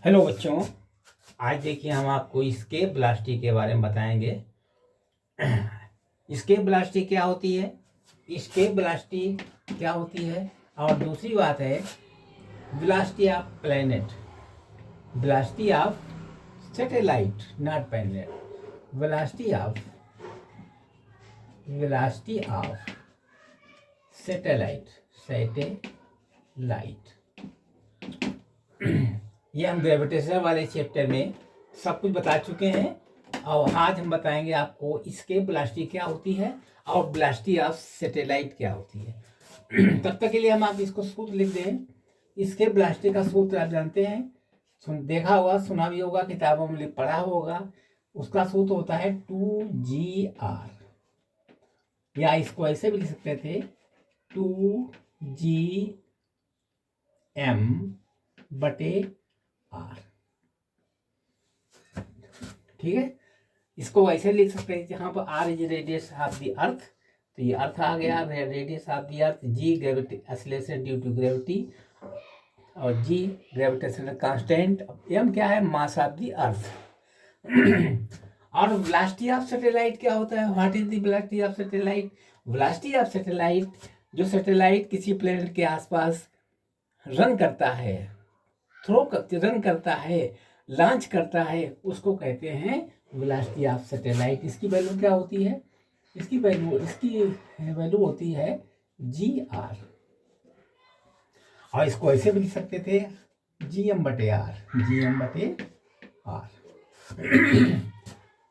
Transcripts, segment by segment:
Hello बच्चों, आज देखिए हम आपको स्केप वेलोसिटी के बारे में बताएंगे। स्केप वेलोसिटी क्या होती है, स्केप वेलोसिटी क्या होती है, और दूसरी बात है velocity of planet, velocity of satellite, not planet, velocity of satellite. ये हम ग्रेविटेशन वाले चैप्टर में सब कुछ बता चुके हैं और आज हम बताएंगे आपको स्केप वेलोसिटी क्या होती है और वेलोसिटी ऑफ सैटेलाइट क्या होती है। तब तक के लिए हम आप इसको सूत्र लिख दें। स्केप वेलोसिटी का सूत्र आप जानते हैं, देखा होगा, सुना भी होगा, किताबों में पढ़ा होगा। उसका सूत्र होता है 2GR, या इसको ऐसे भी लिख सकते थे 2GM/R। ठीक है, इसको ऐसे लिख सकते हैं, जहां पर R is radius of the earth, तो ये अर्थ आ गया, radius of the earth, G gravity acceleration due to gravity, और G ग्रेविटेशनल कांस्टेंट, M क्या है, मास ऑफ द अर्थ। और वेलोसिटी ऑफ सैटेलाइट क्या होता है, what is the velocity of satellite? Velocity of satellite, जो सैटेलाइट किसी प्लेनेट के आसपास रन करता है, रन करता है, लॉन्च करता है, उसको कहते हैं वेलोसिटी ऑफ सैटेलाइट। इसकी वैल्यू क्या होती है? इसकी वैल्यू होती है GR, और इसको ऐसे भी लिख सकते थे GM/R।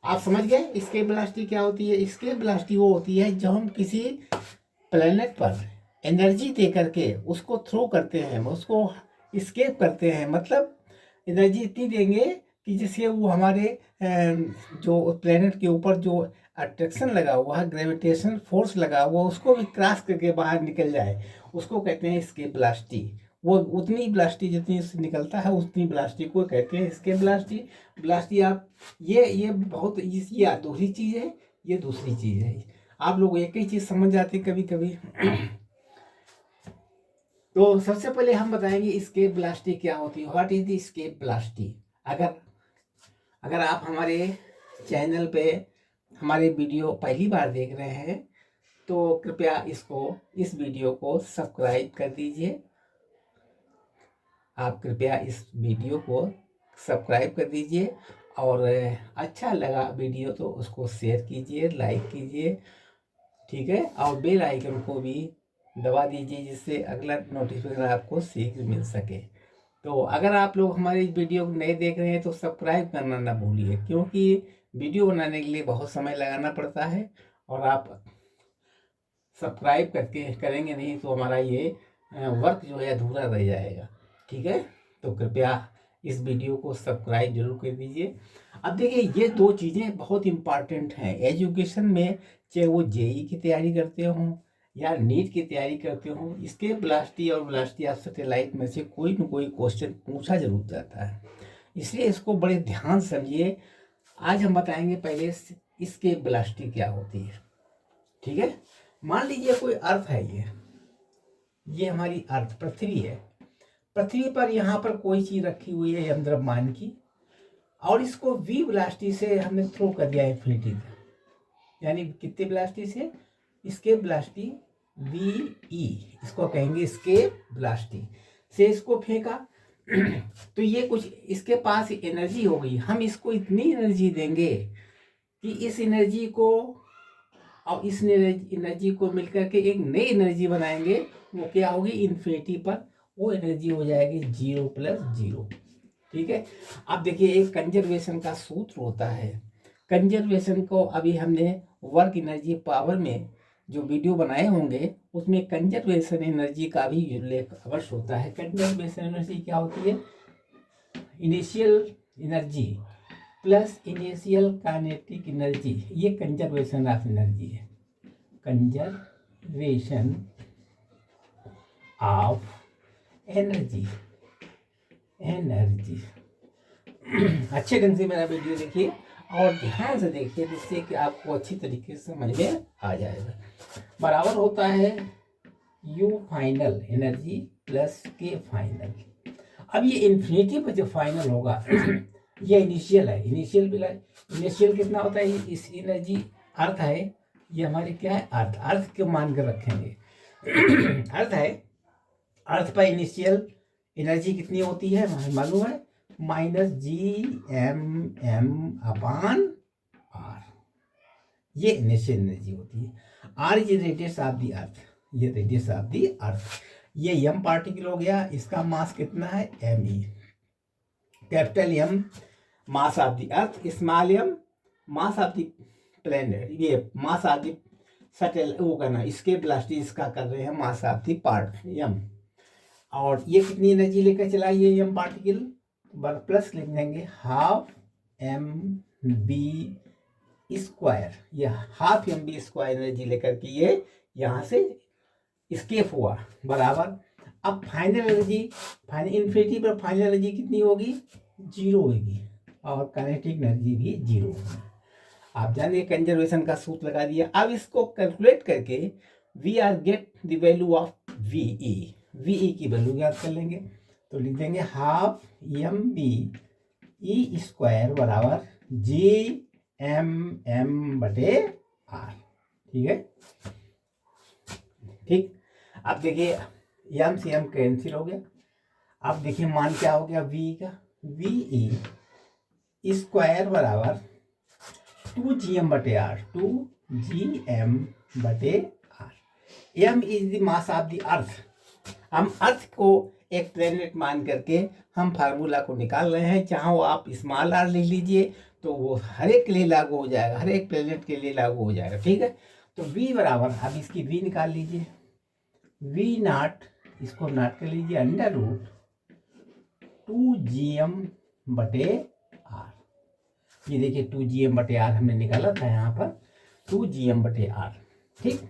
आप समझ गए स्केप वेलोसिटी क्या होती है? स्केप वेलोसिटी वो होती है जब हम किसी प्लेनेट पर एनर्जी दे करके उसको थ्रो करते हैं, उसको स्केप करते हैं, मतलब एनर्जी इतनी देंगे कि जिससे वो हमारे जो प्लेनेट के ऊपर जो अट्रैक्शन लगा हुआ है, ग्रेविटेशनल फोर्स लगा हुआ, उसको भी क्रॉस करके बाहर निकल जाए, उसको कहते हैं स्केप वेलोसिटी। वो उतनी वेलोसिटी जितनी से निकलता है उतनी वेलोसिटी को कहते हैं स्केप वेलोसिटी। वेलोसिटी आप ये बहुत ये दूसरी चीज़ है, ये दूसरी चीज़ है। आप लोग एक ही चीज़ समझ जाते कभी कभी। तो सबसे पहले हम बताएंगे स्केप वेलोसिटी क्या होती है, what is the escape velocity. अगर आप हमारे चैनल पे हमारे वीडियो पहली बार देख रहे हैं तो कृपया इस वीडियो को सब्सक्राइब कर दीजिए। आप कृपया इस वीडियो को सब्सक्राइब कर दीजिए, और अच्छा लगा वीडियो तो उसको शेयर कीजिए, लाइक कीजिए, ठीक है, और बेल आइकन को भी दबा दीजिए जिससे अगला नोटिफिकेशन आपको शीघ्र मिल सके। तो अगर आप लोग हमारी वीडियो नए देख रहे हैं तो सब्सक्राइब करना ना भूलिए, क्योंकि वीडियो बनाने के लिए बहुत समय लगाना पड़ता है, और आप सब्सक्राइब करके करेंगे नहीं तो हमारा ये वर्क जो है अधूरा रह जाएगा। ठीक है, तो कृपया इस वीडियो को सब्सक्राइब जरूर कर दीजिए। अब देखिए, ये दो चीज़ें बहुत इम्पॉर्टेंट हैं एजुकेशन में, चाहे वो जेई की तैयारी करते हों या नीट की तैयारी करते हों। इसके वेलोसिटी और वेलोसिटी ऑफ सैटेलाइट में से कोई न कोई क्वेश्चन पूछा जरूर जाता है, इसलिए इसको बड़े ध्यान समझिए। आज हम बताएंगे पहले इसके वेलोसिटी क्या होती है। ठीक है, मान लीजिए कोई अर्थ है, ये हमारी अर्थ पृथ्वी है। पृथ्वी पर यहाँ पर कोई चीज रखी हुई है यंत्रमान की, और इसको v वेलोसिटी से हमने थ्रो कर दिया इन्फिनिटी तक, यानी कितने वेलोसिटी से? स्केप वेलोसिटी VE, इसको कहेंगे स्केप वेलोसिटी से इसको फेंका। तो ये कुछ इसके पास एनर्जी हो गई, हम इसको इतनी एनर्जी देंगे कि इस एनर्जी को और इस एनर्जी को मिलकर के एक नई एनर्जी बनाएंगे। वो क्या होगी? इन्फिनिटी पर वो एनर्जी हो जाएगी 0+0। ठीक है, अब देखिए एक कंजर्वेशन का सूत्र होता है। कंजर्वेशन को अभी हमने वर्क एनर्जी पावर में जो वीडियो बनाए होंगे उसमें कंजर्वेशन एनर्जी का भी उल्लेख अवश्य होता है। कंजर्वेशन एनर्जी क्या होती है? Initial energy plus initial kinetic energy, ये कंजर्वेशन ऑफ एनर्जी है। Conservation of energy. अच्छे ढंग से मेरा वीडियो देखिए और ध्यान से देखिए, जिससे कि आपको अच्छी तरीके से समझ में आ जाएगा। बराबर होता है U final energy plus K final. अब ये इन्फिनिटी पर जो फाइनल होगा ये इनिशियल है। इनिशियल कितना होता है, इस एनर्जी अर्थ है, ये हमारे क्या है, अर्थ को मान कर रखेंगे अर्थ है, अर्थ पर इनिशियल एनर्जी कितनी होती है मालूम है, -Gm/m/r, ये इनिशियल एनर्जी होती है। r is radius of the अर्थ, ये रेडियस ऑफ द अर्थ, ये m पार्टिकल हो गया, इसका मास कितना है me, capital M mass of the earth, small m mass of the planet, ये मास ऑफ द सटल वो करना, इसके वेलोसिटी इसका कर रहे हैं mass of the part m, और ये कितनी एनर्जी लेकर चला ये m पार्टिकल, प्लस लिख देंगे हाफ mv², ये हाफ mv² एनर्जी लेकर के ये यहाँ से स्केप हुआ, बराबर। अब फाइनल एनर्जी, इन्फिनिटी पर फाइनल एनर्जी कितनी होगी, 0 होगी, और काइनेटिक एनर्जी भी 0 होगी। आप जानिए कंजर्वेशन का सूत्र लगा दिया। अब इसको कैलकुलेट करके we are get the value of V E की वैल्यू याद कर लेंगे, तो लिख देंगे हाफ mv² बराबर Gm/r, ठीक है। ठीक, अब देखिए m से m कैंसिल हो गया। अब देखिए मान क्या हो गया v का, ve² बराबर 2Gm/r, 2Gm/r। m is the mass of the अर्थ। हम अर्थ को एक प्लेनेट मान करके हम फार्मूला को निकाल रहे हैं, चाहे वो आप स्मॉल r लिख लीजिए तो वो हर एक के लिए लागू हो जाएगा, हर एक प्लेनेट के लिए लागू हो जाएगा, ठीक है। तो v बराबर, अब इसकी v निकाल लीजिए, v0, इसको नॉट कर लीजिए, √2Gm/r, ये देखिए 2Gm/r हमने निकाला था यहाँ पर, 2Gm/r, ठीक।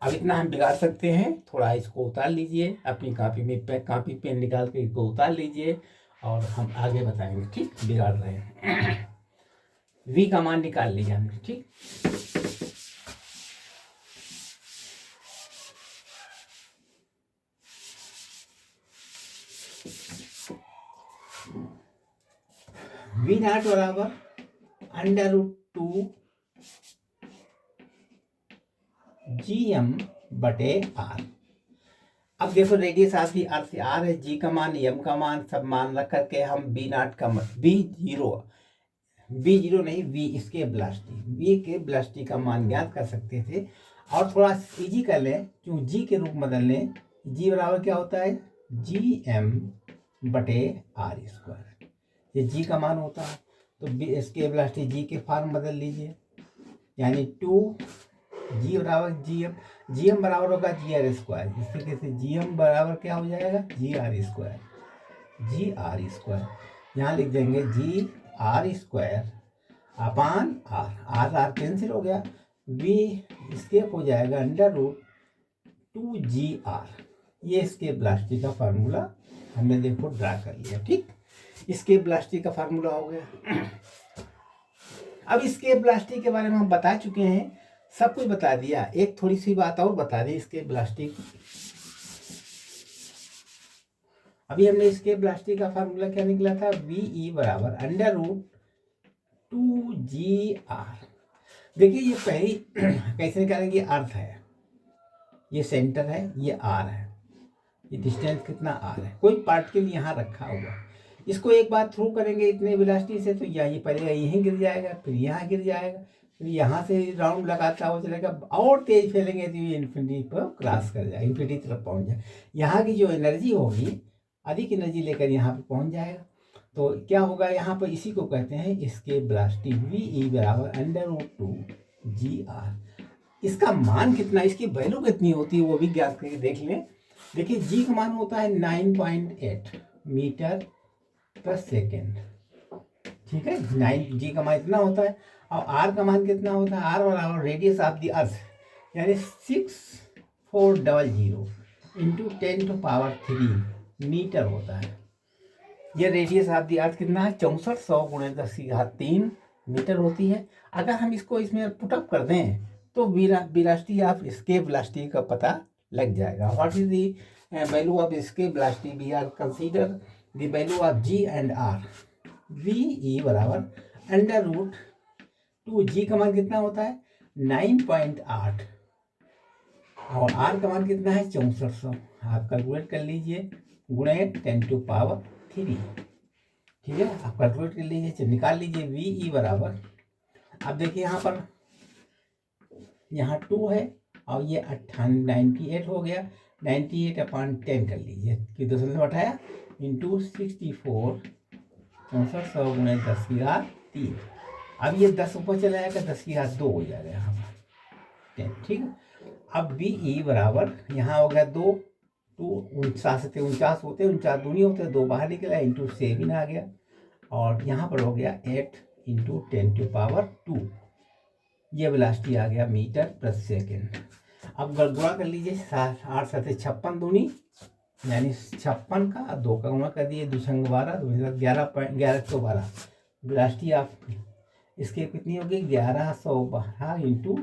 अब इतना हम बिगाड़ सकते हैं, थोड़ा इसको उतार लीजिए अपनी कॉपी में, कॉपी पेन निकाल के इसको उतार लीजिए और हम आगे बताएंगे, ठीक। बिगाड़ रहे हैं v का मान निकाल लिया हमने, ठीक। v0 बराबर √2Gm/r। अब देखो radius of the earth r है, g का मान, m का मान सब मान रख करके हम v0 का v0 नहीं, v इसके वेलोसिटी का मान ज्ञात कर सकते थे। और थोड़ा इजी कर लें, क्यों g के रूप बदल लें, g बराबर क्या होता है, Gm/r², ये g का मान होता है, तो इसके वेलोसिटी g के फॉर्म बदल लीजिए, यानी 2G बराबर Gm बराबर होगा GR², इस तरीके से Gm बराबर क्या हो जाएगा, GR², यहाँ लिख देंगे GR²/r कैंसिल हो गया, v स्केप हो जाएगा √2GR, ये इसके वेलोसिटी का फार्मूला हमने देखो ड्रा कर लिया, ठीक। इसके वेलोसिटी का फार्मूला हो गया। अब इसके वेलोसिटी के बारे में हम बता चुके हैं, सब कुछ बता दिया, एक थोड़ी सी बात और बता दी इसके वेलोसिटी। अभी हमने इसके वेलोसिटी का फार्मूला क्या निकला था, ve बराबर √2GR। देखिए ये पहली कैसे निकालेंगे, अर्थ है, ये सेंटर है, ये r है, ये डिस्टेंस कितना r है, कोई पार्टिकल यहाँ रखा हुआ, इसको एक बार थ्रू करेंगे इतने वेलोसिटी से, तो ये पहले यहीं गिर जाएगा, फिर यहाँ गिर जाएगा, फिर यहाँ से राउंड लगाता हुआ चलेगा, और तेज फैलेंगे तो ये इन्फिनिटी पर क्रॉस कर जाएगा, इन्फिनिटी तरफ पहुँच जाए, यहाँ की जो एनर्जी होगी अधिक एनर्जी लेकर यहाँ पर पहुँच जाएगा। तो क्या होगा यहाँ पर, इसी को कहते हैं इसके वेलोसिटी, ve बराबर √2GR। इसका मान कितना, इसकी वैल्यू कितनी होती है वो भी ज्ञात करके देख लें। देखिए g का मान होता है 9.8 मीटर/सेकेंड, ठीक है, 9G का मान इतना होता है, और r का मान कितना होता है, r बराबर रेडियस ऑफ द अर्थ, यानी 6400 × 10⁻³ मीटर होता है। ये रेडियस ऑफ द अर्थ कितना है, 6400 × 10⁻³ मीटर होती है। अगर हम इसको इसमें पुटअप कर दें तो वेलोसिटी ऑफ एस्केप वेलोसिटी का पता लग जाएगा। What is the value of escape velocity, we are consider the value of G and R. V E बराबर अंडर रूट 2, जी का मान कितना होता है 9.8 और आर का मान कितना है 6400। आप कैलकुलेट कर लीजिए, गुणे 10⁻3। ठीक है, आप कैलकुलेट कर लीजिए, निकाल लीजिए वी ई बराबर। अब देखिए यहाँ 2 है और ये 98 हो गया। 98/10 कर लीजिए कि 2 उठाया इंटू 64 6400 गुणे 10⁻3। अब ये 10 ऊपर चला जाएगा, 10⁻2 हो जाएगा यहाँ पर 10। ठीक है, अब बी ई बराबर यहाँ हो गया 2, 49 से 49 होते, 49 दूनी होते, 2 बाहर निकला इंटू 7 आ गया और यहाँ पर हो गया 8 इंटू 10⁻2। ये वेलोसिटी आ गया मीटर प्रति सेकेंड। अब गुणा कर लीजिए, 8 7 56 दूनी यानी 56 का 2 का गुणा कर दिए, 2 छंग 12, 1112। वेलोसिटी आप इसके कितनी होगी 1112 इंटू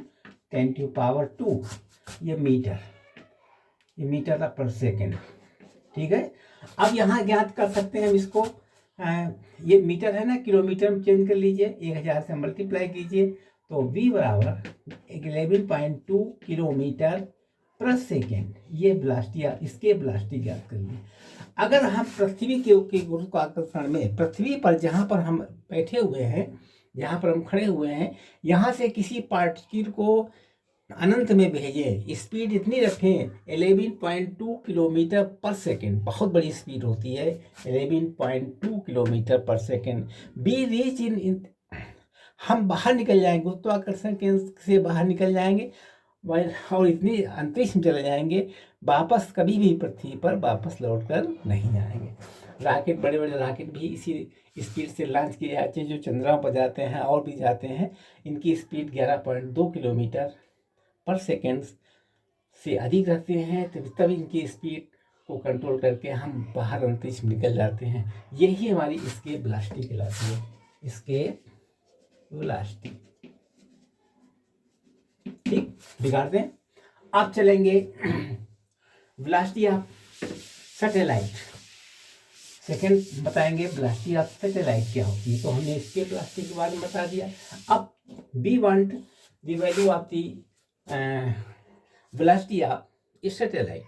10⁻2। ये मीटर पर सेकेंड। ठीक है, अब यहाँ ज्ञात कर सकते हैं हम इसको, ये मीटर है ना, किलोमीटर में चेंज कर लीजिए, 1000 से मल्टीप्लाई कीजिए तो v बराबर 11.2 किलोमीटर प्रति सेकेंड। ये वेलोसिटी, इसके वेलोसिटी ज्ञात कर लीजिए। अगर हम पृथ्वी के गुरुत्वाकर्षण में पृथ्वी पर जहाँ पर हम बैठे हुए हैं, जहाँ पर हम खड़े हुए हैं, यहाँ से किसी पार्टिकल को अनंत में भेजें, स्पीड इतनी रखें 11.2 किलोमीटर पर सेकेंड, बहुत बड़ी स्पीड होती है 11.2 किलोमीटर पर सेकेंड। बी रीच इन हम बाहर निकल जाएंगे, गुरुत्वाकर्षण केंद्र से बाहर निकल जाएंगे और इतनी अंतरिक्ष में चले जाएंगे, वापस कभी भी पृथ्वी पर वापस लौट कर नहीं आएंगे। रॉकेट, बड़े बड़े रॉकेट भी इसी स्पीड से लॉन्च किए जाते हैं, जो चंद्रमा पर जाते हैं और भी जाते हैं। इनकी स्पीड 11.2 किलोमीटर पर सेकेंड से अधिक रहते हैं, तब इनकी स्पीड को कंट्रोल करके हम बाहर अंतरिक्ष में निकल जाते हैं। यही हमारी एस्केप वेलोसिटी कहलाती है, एस्केप वेलोसिटी। ठीक, बिगाड़ दें। आप चलेंगे वेलोसिटी ऑफ सैटेलाइट। सेकंड बताएंगे वेलोसिटी ऑफ सैटेलाइट क्या होती है, तो हमने इसके वेलोसिटी के बारे में बता दिया। अब we want the value of the velocity of satellite.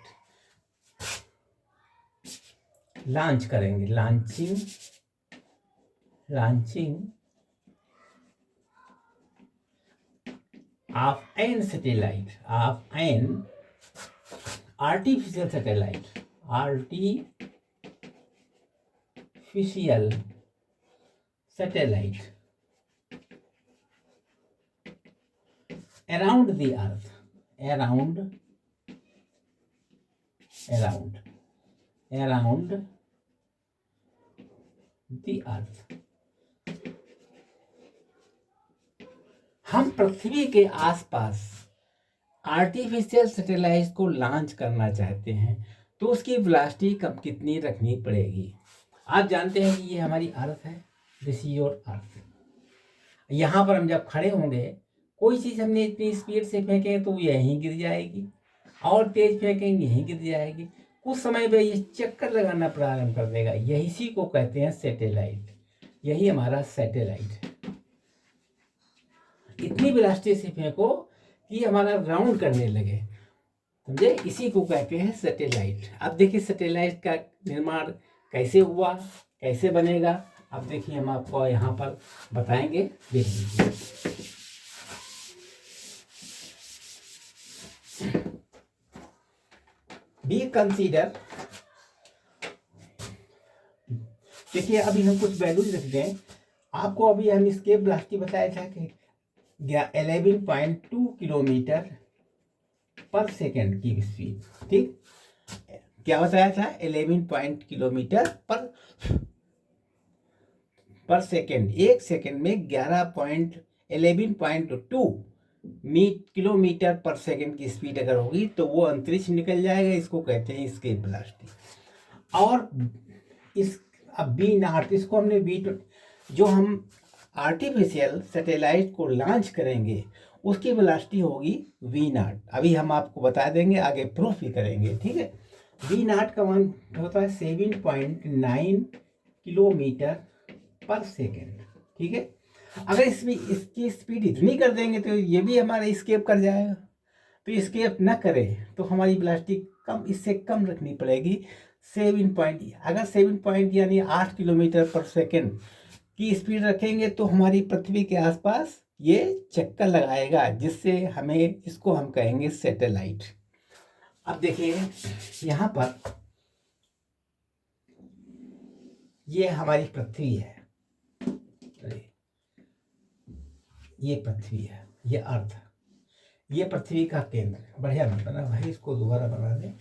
Launch करेंगे, launching of an satellite, of an artificial satellite, around the earth, around the earth। हम पृथ्वी के आसपास आर्टिफिशियल सैटेलाइट को लॉन्च करना चाहते हैं, तो उसकी वेलोसिटी कब कितनी रखनी पड़ेगी। आप जानते हैं कि ये हमारी अर्थ है, दिस इज योर अर्थ। यहाँ पर हम जब खड़े होंगे, कोई चीज़ हमने इतनी स्पीड से फेंके तो यहीं गिर जाएगी, और तेज फेंकेंगे यहीं गिर जाएगी। कुछ समय में ये चक्कर लगाना प्रारंभ कर देगा, यही को कहते हैं सैटेलाइट। यही हमारा सैटेलाइट है। इतनी वेलोसिटी से फेंको कि हमारा राउंड करने लगे, समझे, इसी को कहते हैं सैटेलाइट। अब देखिए सैटेलाइट का निर्माण कैसे हुआ, कैसे बनेगा। अब देखिए हम आपको यहाँ पर बताएंगे, देख लीजिए। बी कंसीडर, देखिए अभी हम कुछ वैल्यूज रख दें आपको। अभी हम इसके वेलोसिटी बताया था कि 11.2 किलोमीटर पर सेकेंड की स्पीड। ठीक, क्या बताया था 11 किलोमीटर पर सेकेंड। एक सेकेंड में 11.2 किलोमीटर पर सेकेंड की स्पीड अगर होगी तो वो अंतरिक्ष निकल जाएगा, इसको कहते हैं एस्केप वेलोसिटी। और इस अब बी नॉट, इसको हमने बी, जो हम आर्टिफिशियल सैटेलाइट को लॉन्च करेंगे उसकी वेलोसिटी होगी वी नॉट। अभी हम आपको बता देंगे, आगे प्रूफ भी करेंगे। ठीक है, वी नॉट का मान होता है 7.9 किलोमीटर पर सेकेंड। ठीक है, अगर इसमें इसकी स्पीड इतनी कर देंगे तो ये भी हमारा स्केप कर जाएगा। तो स्केप न करे तो हमारी वेलोसिटी कम, इससे कम रखनी पड़ेगी। 7 पॉइंट, अगर 7 पॉइंट यानी 8 किलोमीटर पर सेकेंड की स्पीड रखेंगे तो हमारी पृथ्वी के आसपास ये चक्कर लगाएगा, जिससे हमें, इसको हम कहेंगे सैटेलाइट। अब देखिए यहाँ पर ये हमारी पृथ्वी है, ये पृथ्वी है, ये अर्थ, ये पृथ्वी का केंद्र। बढ़िया नहीं बना भाई, इसको दोबारा बना दें।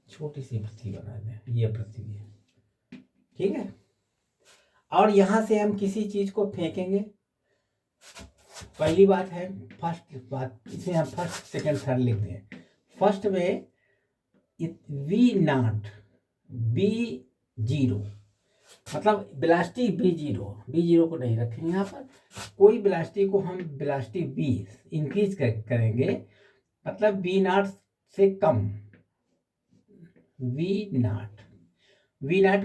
छोटी सी पृथ्वी बना दें, ये पृथ्वी है। ठीक है, और यहां से हम किसी चीज को फेंकेंगे। पहली बात है, फर्स्ट बात, इसे हम फर्स्ट सेकंड थर्ड लिख दें। फर्स्ट में वी नॉट बी जीरो, मतलब वेलोसिटी बी जीरो को नहीं रखेंगे यहाँ पर। कोई वेलोसिटी को हम वेलोसिटी बी इंक्रीज करेंगे, मतलब वी नॉट से कम। वी नॉट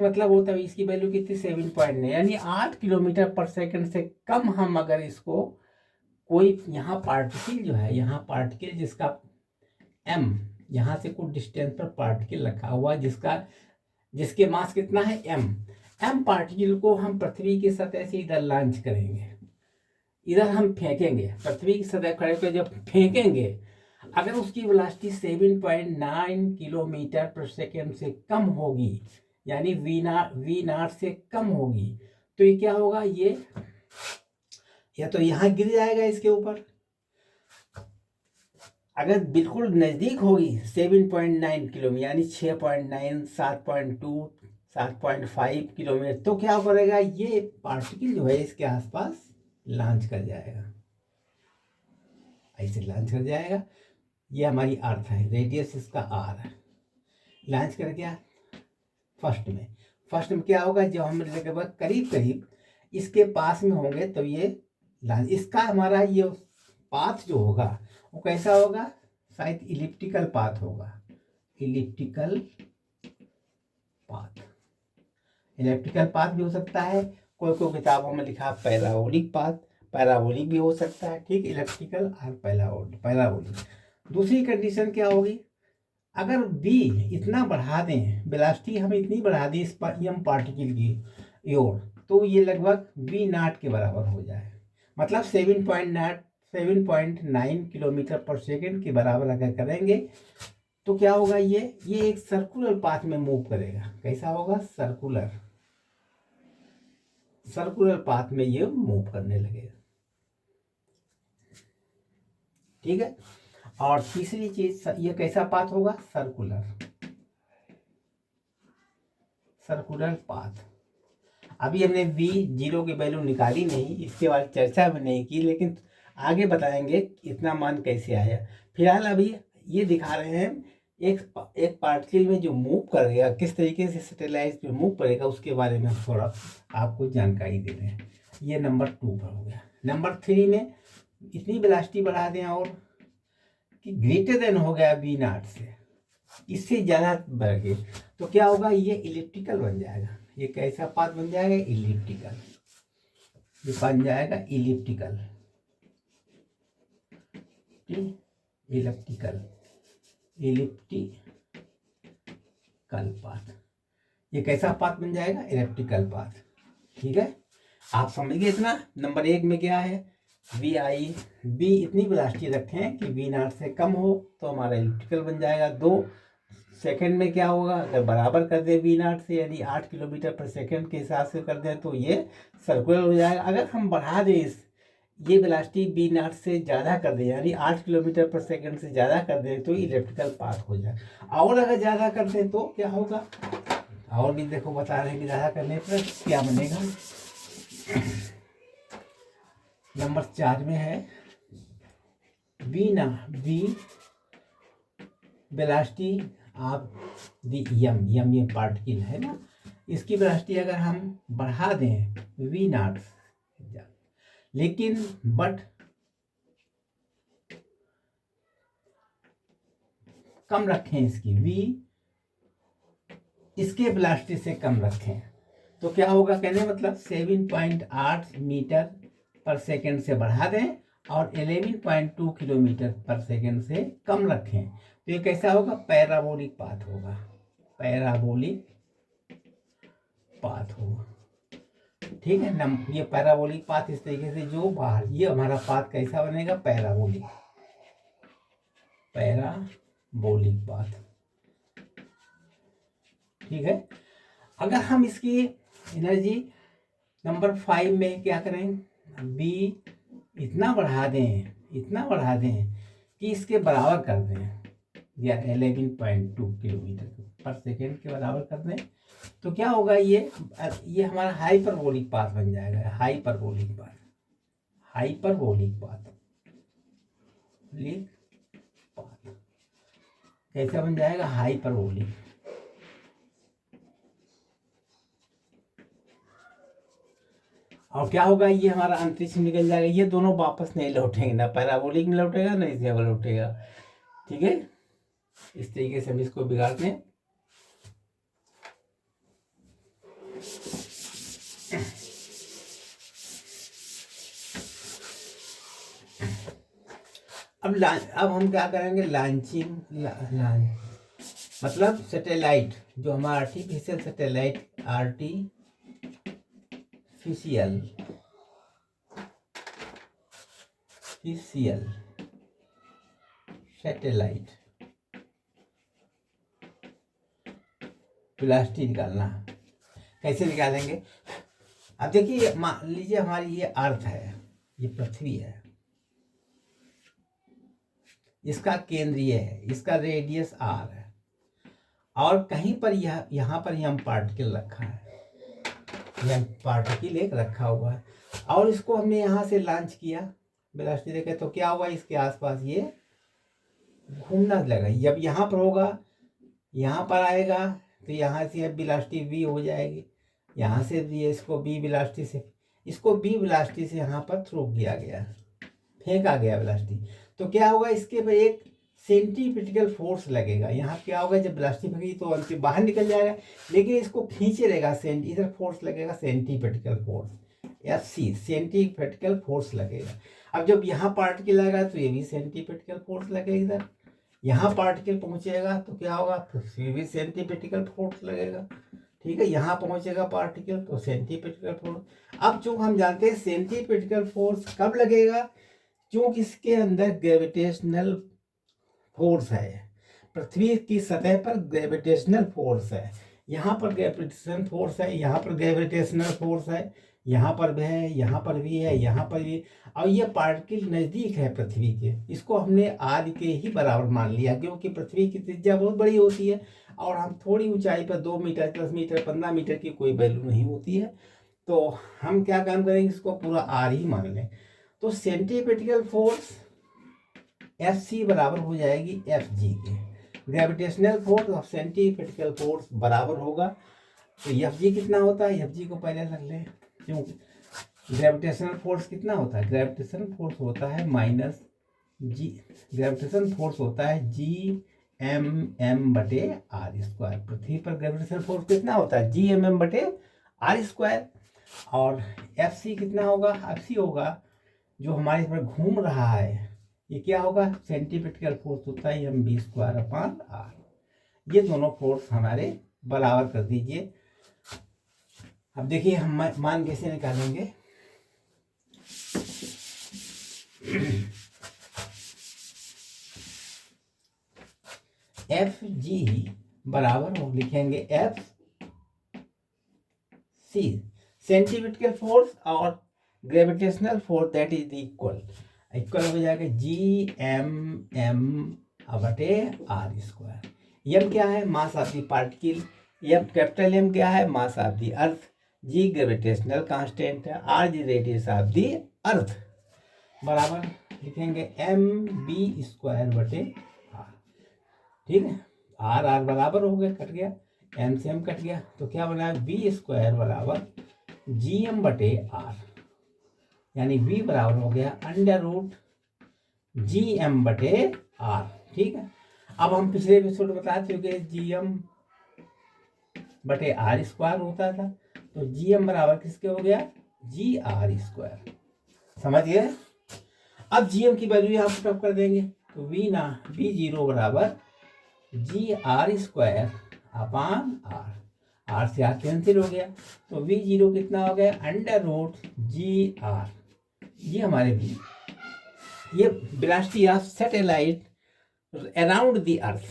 मतलब होता है इसकी वैल्यू कितनी, 7.9, यानी 8 किलोमीटर पर सेकंड से कम हम अगर इसको, कोई यहाँ पार्टिकल जो है, यहाँ पार्टिकल जिसका m, यहाँ से कुछ डिस्टेंस पर पार्टिकल रखा हुआ, जिसके मास कितना है m पार्टिकल को हम पृथ्वी की सतह से इधर लॉन्च करेंगे, इधर हम फेंकेंगे। पृथ्वी की सतह खड़े होकर जब फेंकेंगे, अगर उसकी वेलोसिटी 7.9 किलोमीटर पर सेकेंड से कम होगी, यानी वी नॉट से कम होगी, तो ये क्या होगा, ये या तो यहाँ गिर जाएगा इसके ऊपर। अगर बिल्कुल नज़दीक होगी 7.9 किलोमीटर यानी 6.9, 7.2, 7.5 किलोमीटर, तो क्या करेगा, ये पार्टिकल जो है इसके आसपास लॉन्च कर जाएगा, ऐसे लॉन्च कर जाएगा। ये हमारी अर्थ है, रेडियस इसका आर है। लॉन्च कर गया फर्स्ट में क्या होगा, जब हम लगभग करीब करीब इसके पास में होंगे तो ये लॉन्च, इसका हमारा ये पाथ जो होगा वो कैसा होगा, शायद इलिप्टिकल पाथ होगा। इलिप्टिकल पाथ भी हो सकता है, कोई किताबों में लिखा पैराबोलिक पाथ, पैराबोलिक भी हो सकता है। ठीक, इलिप्टिकल और पैराबोलिक। दूसरी कंडीशन क्या होगी, अगर बी इतना बढ़ा दें, वेलोसिटी हम इतनी बढ़ा दें इस एम पार्टिकल की ओर, तो ये लगभग वी नॉट के बराबर हो जाए, मतलब 7.9 किलोमीटर पर सेकेंड के बराबर अगर करेंगे तो क्या होगा, ये एक सर्कुलर पाथ में मूव करेगा। कैसा होगा, सर्कुलर पाथ में ये मूव करने लगेगा। ठीक है, और तीसरी चीज, ये कैसा पाथ होगा, सर्कुलर पाथ। अभी हमने v जीरो की वैल्यू निकाली नहीं, इसके बाद चर्चा भी नहीं की, लेकिन आगे बताएंगे इतना मान कैसे आया। फिलहाल अभी ये दिखा रहे हैं एक पार्टिकल में जो मूव करेगा, किस तरीके से सैटेलाइट पे मूव करेगा, उसके बारे में हम थोड़ा आपको जानकारी दे रहे हैं। ये नंबर 2 पर हो गया। नंबर 3 में इतनी वेलोसिटी बढ़ा दें और कि ग्रेटर देन हो गया वी नॉट से, इससे ज़्यादा बढ़ गई, तो क्या होगा, ये इलिप्टिकल बन जाएगा। ये कैसा पाथ बन जाएगा, इलिप्टिकल। ये बन जाएगा इलिप्टिकल पाथ। ये कैसा पाथ बन जाएगा, इलिप्टिकल पाथ। ठीक है, आप समझ गए इतना। नंबर 1 में क्या है, बी इतनी वेलोसिटी रखें कि वी नॉट से कम हो तो हमारा इलिप्टिकल बन जाएगा। 2 सेकंड में क्या होगा, अगर बराबर कर दे वी नॉट से, यानी 8 किलोमीटर पर सेकंड के हिसाब से कर दें तो ये सर्कुलर हो जाएगा। अगर हम बढ़ा दें ये वेलोसिटी वी नॉट से ज़्यादा कर दें, यानी 8 किलोमीटर पर सेकंड से ज़्यादा कर दें, तो इलिप्टिकल पाथ हो जाए। और अगर ज़्यादा कर दें तो क्या होगा, और भी देखो बता रहे हैं कि ज़्यादा करने पर क्या बनेगा। नंबर 4 में है वी वेलोसिटी आप यम ये पार्टिकल है ना, इसकी वेलोसिटी अगर हम बढ़ा दें वी नॉट, लेकिन बट कम रखें, इसकी v इसके वेलोसिटी से कम रखें, तो क्या होगा, कहने मतलब 7.8 मीटर पर सेकंड से बढ़ा दें और 11.2 किलोमीटर पर सेकंड से कम रखें, तो ये कैसा होगा, पैराबोलिक पाथ होगा, पैराबोलिक पाथ होगा। ठीक है ना, ये पैराबोलिक पाथ इस तरीके से जो बाहर, ये हमारा पाथ कैसा बनेगा, पैराबोलिक, पैराबोलिक पाथ। ठीक है, अगर हम इसकी एनर्जी नंबर 5 में क्या करें, बी इतना बढ़ा दें, इतना बढ़ा दें कि इसके बराबर कर दें, या 11.2 किलोमीटर पर सेकेंड के बराबर कर दें, तो क्या होगा, ये हमारा हाइपरबोलिक पाथ बन जाएगा, हाइपरबोलिक पाथ, हाइपरबोलिक पाथ, कैसा बन जाएगा, हाइपरबोलिक। और क्या होगा, ये हमारा अंतरिक्ष में निकल जाएगा, ये दोनों वापस नहीं लौटेंगे, ना पैराबोलिक में लौटेगा ना इसमें लौटेगा। ठीक है, इस तरीके से हम इसको बिगाड़ते हैं। अब हम क्या करेंगे, लॉन्चिंग, मतलब सैटेलाइट, जो हमारा artificial satellite, artificial satellite velocity निकालना। कैसे निकालेंगे, अब देखिए, मान लीजिए हमारी ये अर्थ है, ये पृथ्वी है, इसका केंद्रीय है, इसका रेडियस r है, और कहीं पर यहाँ पर हम पार्टिकल रखा है, यह पार्टिकल एक रखा हुआ है, और इसको हमने यहाँ से लॉन्च किया, वेलोसिटी देखे, तो क्या हुआ, इसके आसपास ये घूमना लगा, जब यहाँ पर होगा, यहाँ पर आएगा, तो यहाँ से वेलोसिटी v हो जाएगी, यहाँ से भी इसको b वेलोसिटी से, इसको b वेलोसिटी से यहाँ पर थ्रो किया गया, फेंका गया वेलोसिटी, तो क्या होगा, इसके पे एक सेंट्रीपिटल फोर्स लगेगा, यहाँ क्या होगा, जब वेलोसिटी फेंकेगी तो अंतिम बाहर निकल जाएगा, लेकिन इसको खींचे रहेगा, इधर फोर्स लगेगा, centripetal force, FC, centripetal force लगेगा। अब जब यहाँ पार्टिकल आएगा तो ये भी सेंट्रीपिटल फोर्स लगेगा, इधर यहाँ पार्टिकल पहुंचेगा तो क्या होगा, तो ये भी सेंट्रीपिटल फोर्स लगेगा। ठीक है, यहाँ पहुंचेगा पार्टिकल तो सेंट्रीपिटल फोर्स। अब जो हम जानते हैं सेंट्रीपिटल फोर्स कब लगेगा, क्योंकि इसके अंदर ग्रेविटेशनल फोर्स है, पृथ्वी की सतह पर ग्रेविटेशनल फोर्स है, यहाँ पर ग्रेविटेशनल फोर्स है, यहाँ पर ग्रेविटेशनल फोर्स है, यहाँ पर भी है, यहाँ पर भी है, यहाँ पर भी। और ये पार्टिकल नज़दीक है पृथ्वी के, इसको हमने आर के ही बराबर मान लिया, क्योंकि पृथ्वी की त्रिज्या बहुत बड़ी होती है और हम थोड़ी ऊंचाई पर 2 मीटर, 10 मीटर, 15 मीटर की कोई वैल्यू नहीं होती है, तो हम क्या काम करेंगे, इसको पूरा आर ही मान लें। तो सेंट्रीपिटल फोर्स FC बराबर हो जाएगी FG के, ग्रेविटेशनल फोर्स और सेंट्रीपिटल फोर्स बराबर होगा, तो FG कितना होता है, FG को पहले रख लें, क्योंकि ग्रेविटेशनल फोर्स कितना होता है, ग्रेविटेशनल फोर्स होता है माइनस G, ग्रेविटेशनल फोर्स होता है Gmm/r², पृथ्वी पर ग्रेविटेशनल फोर्स कितना होता है, Gmm/r², और FC कितना होगा, FC होगा जो हमारे पर घूम रहा है, ये क्या होगा, सेंट्रीपिटल फोर्स होता है mv²/r। ये दोनों फोर्स हमारे बराबर कर दीजिए। अब देखिए हम मान कैसे निकालेंगे, FG बराबर हो, लिखेंगे FC, सेंट्रीपिटल फोर्स और gravitational force, that is equal हो जाएगा Gmm/r²। M क्या है, mass of the particle, M capital M क्या है, mass of the earth, G gravitational constant है, R the radius of the अर्थ, बराबर लिखेंगे mv²/r। ठीक है, R बराबर हो गया, कट गया, M से M कट गया, तो क्या बना, v² बराबर Gm/r, यानी v बराबर हो गया √Gm/r। ठीक है, अब हम पिछले एपिसोड बता चुके GM बटे आर स्क्वायर होता था, तो GM बराबर किसके हो गया, GR स्क्वायर। समझ गए। अब GM की वैल्यू यहाँ पुटअप कर देंगे, तो V0 बराबर GR square upon R, R से R कैंसिल हो गया, तो V0 कितना हो गया, √GR। ये हमारे भी ये velocity of satellite around the earth,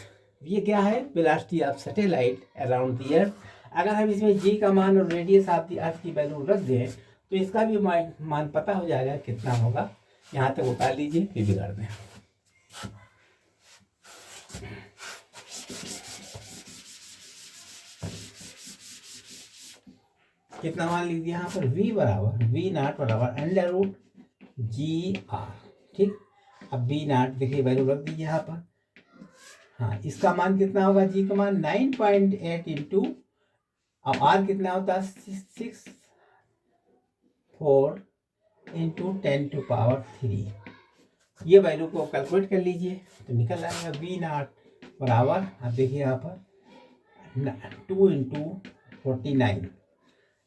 ये क्या है, velocity of satellite around the earth. अगर हम इसमें G का मान और रेडियस ऑफ द अर्थ की वैल्यू रख दें तो इसका भी मान पता हो जाएगा कितना होगा। यहाँ तक उतार लीजिए, फिर भी कर दें। कितना मान लीजिए यहाँ पर, V0 बराबर √GR। ठीक, अब V0 देखिए वैल्यू रख दीजिए यहाँ पर। हाँ, इसका मान कितना होगा, G का मान 9.8 इंटू, अब R कितना होता है 64 इंटू 10⁻3। ये वैल्यू को कैलकुलेट कर लीजिए तो निकल आएगा V0 बराबर, अब देखिए यहाँ पर 2 इंटू 49,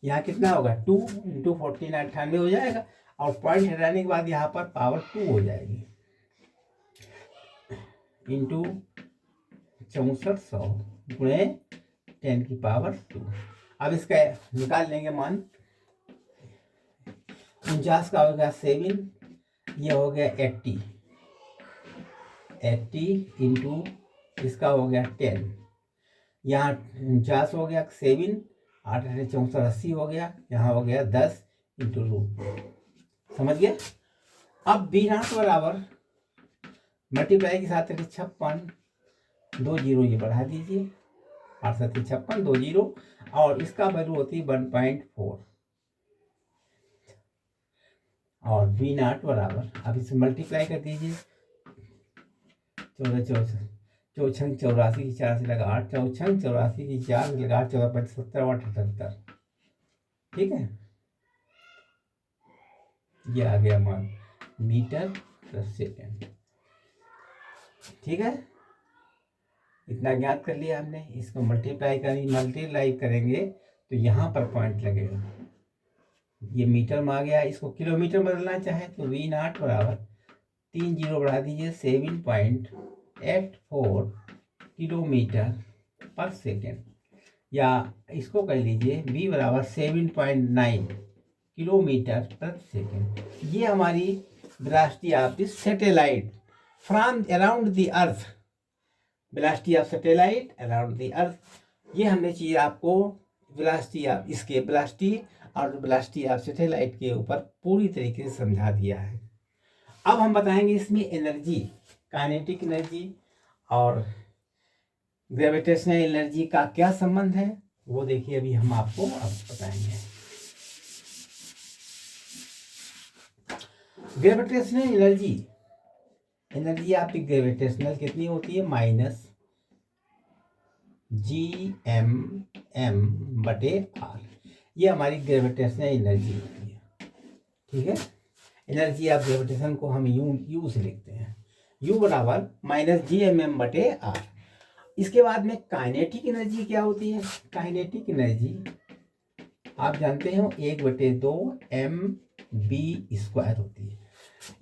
यहाँ कितना होगा 2 इंटू 49 98 हो जाएगा, और पॉइंट हटाने के बाद यहाँ पर पावर 2 हो जाएगी, इंटू 6400 गुणे 10⁻²। अब इसका निकाल लेंगे मान, 49 का हो गया 7, ये हो गया 80 इंटू इसका हो गया 10, यहाँ 49 हो गया 7, 8 64 80 हो गया, यहाँ हो गया 10 इंटू √। समझ गए। अब V0 बराबर मल्टीप्लाई के साथ 56, 2 जीरो ये बढ़ा दीजिए, 8 7 56 2 जीरो, और इसका वैल्यू होती है 1.4, और V0 बराबर, अब इसे मल्टीप्लाई कर दीजिए, 14 84 की 4 से लगा 8, 14 84 की 4 से लगा 14 5 70 8 78। ठीक है, ये आ गया मान मीटर प्रति सेकेंड। ठीक है, इतना ज्ञात कर लिया हमने। इसको मल्टीप्लाई करेंगे तो यहाँ पर पॉइंट लगेगा, ये मीटर में आ गया। इसको किलोमीटर बदलना चाहे तो V0 बराबर 3 जीरो बढ़ा दीजिए 7.84 किलोमीटर पर सेकेंड, या इसको कह लीजिए V बराबर 7.9 किलोमीटर प्रति सेकेंड। ये हमारी velocity of the satellite from around the earth, velocity of satellite around the earth. ये हमने चीज़ आपको वेलोसिटी ऑफ इसके वेलोसिटी और वेलोसिटी ऑफ सैटेलाइट के ऊपर पूरी तरीके से समझा दिया है। अब हम बताएंगे इसमें एनर्जी, काइनेटिक एनर्जी और ग्रेविटेशनल एनर्जी का क्या संबंध है, वो देखिए अभी हम आपको अब बताएंगे। ग्रेविटेशनल एनर्जी आपकी ग्रेविटेशनल कितनी होती है, -GMM/R। ये हमारी ग्रेविटेशनल एनर्जी होती है। ठीक है, एनर्जी ऑफ ग्रेविटेशन को हम यू से लिखते हैं, U बराबर -GMM/R। इसके बाद में काइनेटिक एनर्जी क्या होती है, काइनेटिक एनर्जी आप जानते हो 1/2 mv² होती है,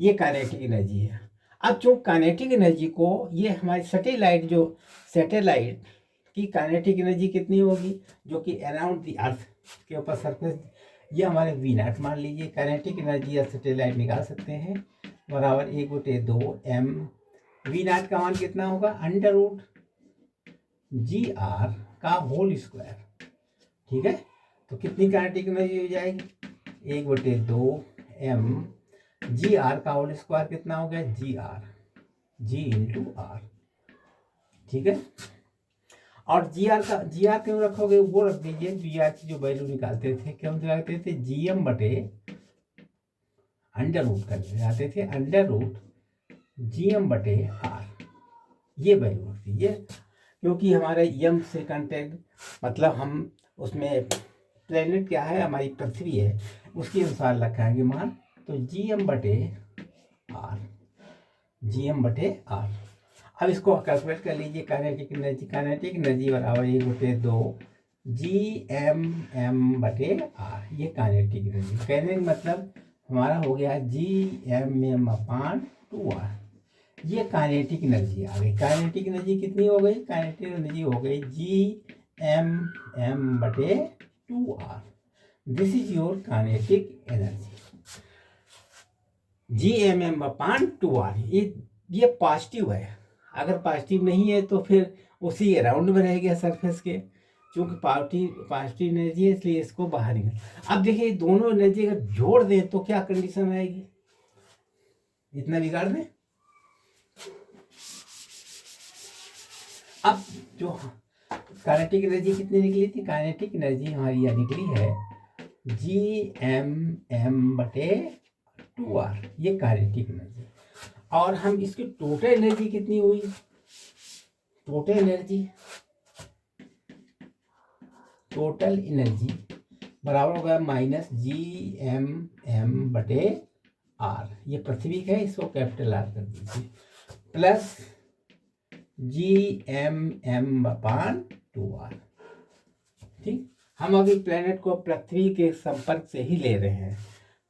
ये काइनेटिक एनर्जी है। अब जो काइनेटिक एनर्जी को, ये हमारी सैटेलाइट की काइनेटिक एनर्जी कितनी होगी, जो कि अराउंड द अर्थ के ऊपर सरफेस, ये हमारे V0 मान लीजिए। काइनेटिक एनर्जी या सैटेलाइट निकाल सकते हैं, बराबर 1/2 m। V0 का मान कितना होगा, √GR का होल स्क्वायर। ठीक है, तो कितनी काइनेटिक एनर्जी हो जाएगी, 1/2 m GR का होल स्क्वायर कितना हो गया, G इंटू R। ठीक है, और GR क्यों रखोगे, वो रख दीजिए, GR की जो वैल्यू निकालते थे क्यों निकालते थे, GM बटे √ कर जाते थे, √GM/R। ये वैल्यू रख दीजिए, क्योंकि हमारे यम से कंटेंट मतलब हम उसमें प्लेनेट क्या है, हमारी पृथ्वी है, उसके अनुसार रखेंगे मान, तो GM/R। अब इसको कैलकुलेट कर लीजिए। काइनेटिक एनर्जी बराबर 1/2 Gmm/r, ये काइनेटिक एनर्जी। कहने का मतलब हमारा हो गया Gmm/2r, ये काइनेटिक एनर्जी आ गई। काइनेटिक एनर्जी कितनी हो गई? काइनेटिक एनर्जी हो गई Gmm/2r। This is your kinetic energy, Gmm/2r। ये पॉजिटिव है। अगर पॉजिटिव नहीं है तो फिर उसी अराउंड में रह गया सरफेस के, क्योंकि पॉजिटिव एनर्जी है इसलिए इसको बाहर निकल। अब देखिए दोनों एनर्जी अगर जोड़ दें तो क्या कंडीशन आएगी? इतना बिगाड़ दें। अब जो काइनेटिक एनर्जी कितनी निकली थी? काइनेटिक एनर्जी हमारी यह निकली है Gmm/2r, ये काइनेटिक एनर्जी। और हम इसकी टोटल एनर्जी कितनी हुई? टोटल एनर्जी बराबर होगा -Gmm/r। ये पृथ्वी का है, इसको कैपिटल आर कर दीजिए, प्लस Gmm/2r। ठीक, हम अभी प्लेनेट को पृथ्वी के संपर्क से ही ले रहे हैं,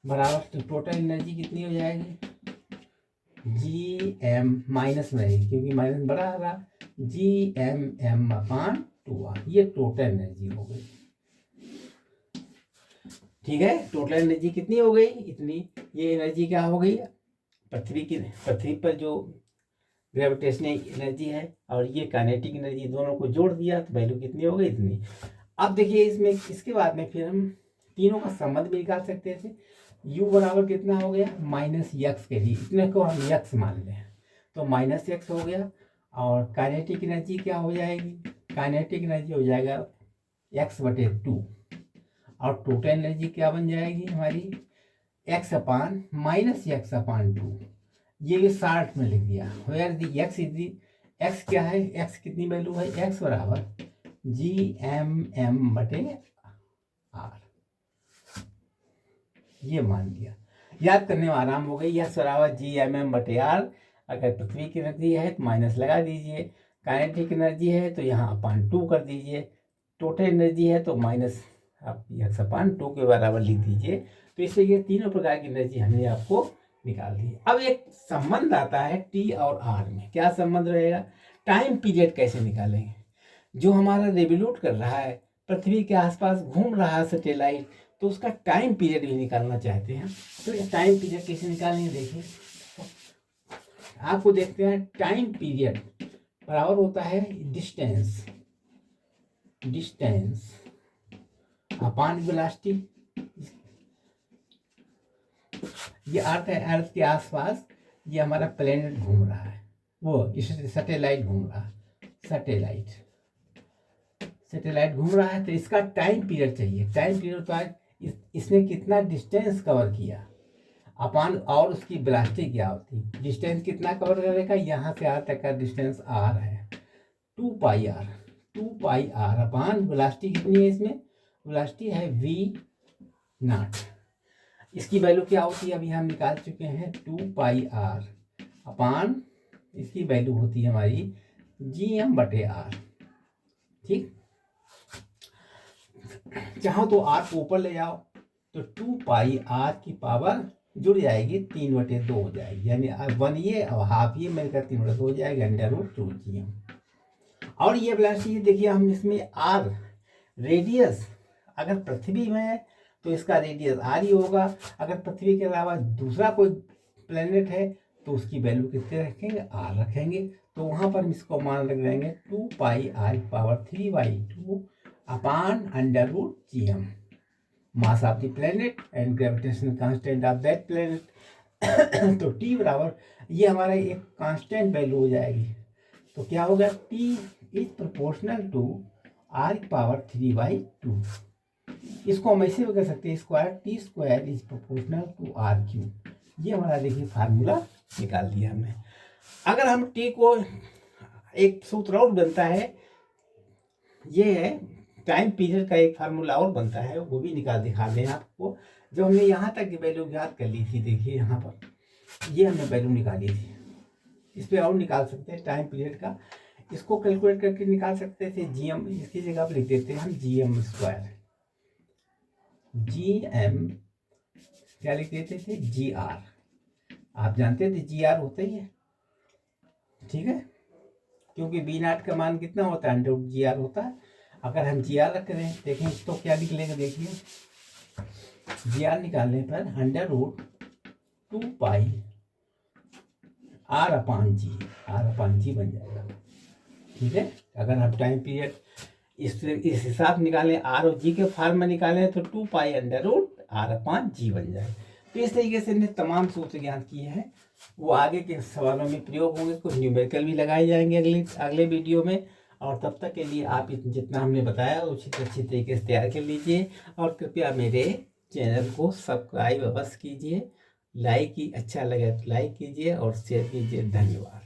बराबर। तो टोटल एनर्जी कितनी हो जाएगी? Gm माइनस में रहेगी क्योंकि माइनस बड़ा आ रहा, Gmm/2r, ये टोटल एनर्जी हो गई। ठीक है, टोटल एनर्जी कितनी हो गई? इतनी। ये एनर्जी क्या हो गई? पृथ्वी पर जो ग्रेविटेशनल एनर्जी है और ये काइनेटिक एनर्जी, दोनों को जोड़ दिया तो वैल्यू कितनी हो गई? इतनी। अब देखिए इसमें, इसके बाद में फिर हम तीनों का संबंध भी निकाल सकते थे। u बराबर कितना हो गया? -x के लिए, इतने को हम x मान लें तो -x हो गया। और काइनेटिक एनर्जी क्या हो जाएगी? काइनेटिक एनर्जी हो जाएगा x/2। और टोटल एनर्जी क्या बन जाएगी हमारी? x/-x/2। ये भी शॉर्ट में लिख दिया। Where the x is the, x क्या है? x कितनी वैल्यू है? x बराबर Gmm/r, ये मान दिया। याद करने में आराम हो गई। x बराबर Gmm/r। अगर पृथ्वी की एनर्जी है तो माइनस लगा दीजिए, काइनेटिक एनर्जी है तो यहाँ /2 कर दीजिए, टोटल एनर्जी है तो माइनस आप x/2 के बराबर लिख दीजिए। तो इससे ये तीनों प्रकार की एनर्जी हमने आपको निकाल दी। अब एक संबंध आता है T और R में। क्या संबंध रहेगा? टाइम पीरियड कैसे निकालेंगे? जो हमारा रिवोल्यूट कर रहा है, पृथ्वी के आसपास घूम रहा है सैटेलाइट, तो उसका टाइम पीरियड भी निकालना चाहते हैं। तो ये टाइम पीरियड कैसे निकालेंगे? देखिए आपको देखते हैं, टाइम पीरियड बराबर होता है डिस्टेंस अपॉन वेलोसिटी। ये अर्थ है, अर्थ के आसपास ये हमारा प्लेनेट घूम रहा है, वो सैटेलाइट घूम रहा है, सैटेलाइट घूम रहा है। तो इसका टाइम पीरियड चाहिए। टाइम पीरियड होता है इसने कितना डिस्टेंस कवर किया अपॉन, और उसकी वेलोसिटी क्या होती है? डिस्टेंस कितना कवर करेगा? यहाँ से आर तक का डिस्टेंस r है, 2πr अपॉन वेलोसिटी कितनी है? इसमें वेलोसिटी है v0। इसकी वैल्यू क्या होती है? अभी हम निकाल चुके हैं, 2πr अपॉन, इसकी वैल्यू होती है हमारी Gm/r। ठीक, चाहो तो r को ऊपर ले जाओ तो 2πr की पावर जुड़ जाएगी, 3/2 हो जाएगी, यानी 1 ये और हाफ ये मिलकर 3/2 हो जाएगा, √2Gm। और ये वेलोसिटी देखिए, हम इसमें r रेडियस, अगर पृथ्वी में है तो इसका रेडियस r ही होगा। अगर पृथ्वी के अलावा दूसरा कोई प्लेनेट है तो उसकी वैल्यू कितने रखेंगे? r रखेंगे। तो वहां पर हम इसको मान रख देंगे 2πr/3/2 upon √Gm, mass of the planet and gravitational constant of that planet. तो T बराबर, ये हमारा एक कांस्टेंट वैल्यू हो जाएगी। तो क्या होगा? T is proportional to r⁵ इसको हम ऐसे भी कर सकते हैं, T² is proportional to r³। ये हमारा देखिए फार्मूला निकाल दिया हमने। अगर हम T को, एक सूत्र और बनता है, ये है टाइम पीरियड का एक फार्मूला और बनता है, वो भी निकाल दिखा दें आपको। जो हमने यहाँ तक की वैल्यू ज्ञात कर ली थी, देखिए यहाँ पर ये हमने वैल्यू निकाली थी, इस पे और निकाल सकते हैं टाइम पीरियड का, इसको कैलकुलेट करके निकाल सकते थे GM, इसकी जगह पर लिख देते हैं हम GM स्क्वायर, GM क्या लिख देते थे GR, आप जानते थे GR होता ही है, ठीक है, क्योंकि B0 का मान कितना होता है, √GR होता है। अगर हम GR रख रहे हैं देखें तो क्या निकलेगा, देखिए GR निकालने पर √2π R/G बन जाएगा, ठीक है। अगर हम टाइम पीरियड इस हिसाब निकालें, R और G के फॉर्म में निकालें तो 2π √R/G बन जाए। तो इस तरीके से हमने तमाम सूत्र ज्ञान किए हैं, वो आगे के सवालों में प्रयोग होंगे, कुछ न्यूमेरिकल भी लगाए जाएंगे अगले वीडियो में। और तब तक के लिए आप जितना हमने बताया उसी अच्छी तरीके से तैयार कर लीजिए, और कृपया मेरे चैनल को सब्सक्राइब अवश्य कीजिए, लाइक की अच्छा लगे तो लाइक कीजिए और शेयर कीजिए। धन्यवाद।